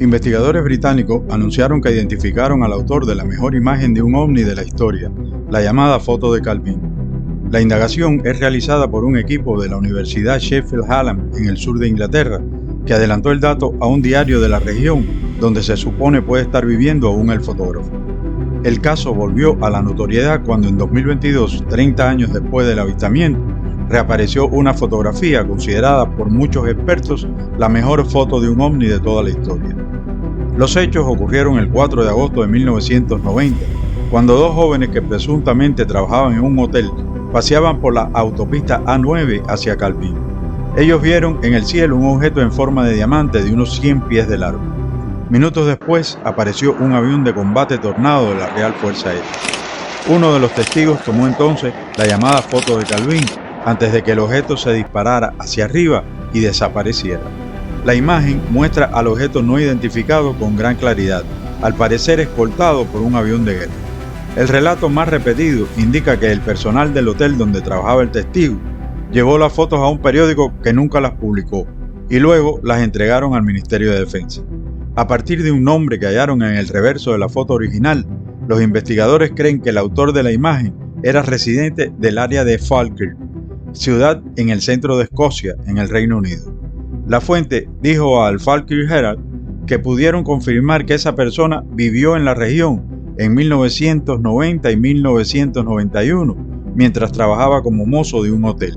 Investigadores británicos anunciaron que identificaron al autor de la mejor imagen de un ovni de la historia, la llamada foto de Calvin. La indagación es realizada por un equipo de la Universidad Sheffield Hallam en el sur de Inglaterra, que adelantó el dato a un diario de la región donde se supone puede estar viviendo aún el fotógrafo. El caso volvió a la notoriedad cuando en 2022, 30 años después del avistamiento, reapareció una fotografía considerada por muchos expertos la mejor foto de un ovni de toda la historia. Los hechos ocurrieron el 4 de agosto de 1990, cuando dos jóvenes que presuntamente trabajaban en un hotel paseaban por la autopista A9 hacia Calvin. Ellos vieron en el cielo un objeto en forma de diamante de unos 100 pies de largo. Minutos después apareció un avión de combate Tornado de la Real Fuerza Aérea. Uno de los testigos tomó entonces la llamada foto de Calvin antes de que el objeto se disparara hacia arriba y desapareciera. La imagen muestra al objeto no identificado con gran claridad, al parecer escoltado por un avión de guerra. El relato más repetido indica que el personal del hotel donde trabajaba el testigo llevó las fotos a un periódico que nunca las publicó y luego las entregaron al Ministerio de Defensa. A partir de un nombre que hallaron en el reverso de la foto original, los investigadores creen que el autor de la imagen era residente del área de Falkirk, ciudad en el centro de Escocia, en el Reino Unido. La fuente dijo al Falkirk Herald que pudieron confirmar que esa persona vivió en la región en 1990 y 1991, mientras trabajaba como mozo de un hotel.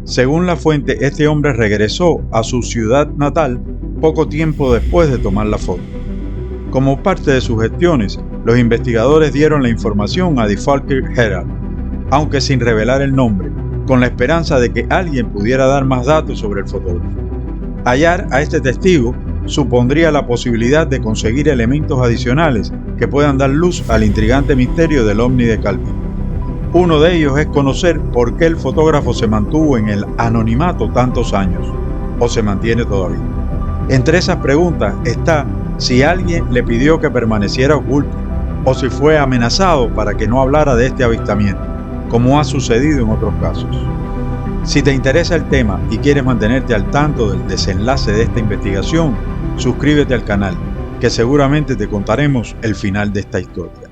Según la fuente, este hombre regresó a su ciudad natal poco tiempo después de tomar la foto. Como parte de sus gestiones, los investigadores dieron la información a The Falkirk Herald, aunque sin revelar el nombre, con la esperanza de que alguien pudiera dar más datos sobre el fotógrafo. Hallar a este testigo supondría la posibilidad de conseguir elementos adicionales que puedan dar luz al intrigante misterio del ovni de Calvin. Uno de ellos es conocer por qué el fotógrafo se mantuvo en el anonimato tantos años, o se mantiene todavía. Entre esas preguntas está si alguien le pidió que permaneciera oculto, o si fue amenazado para que no hablara de este avistamiento, como ha sucedido en otros casos. Si te interesa el tema y quieres mantenerte al tanto del desenlace de esta investigación, suscríbete al canal, que seguramente te contaremos el final de esta historia.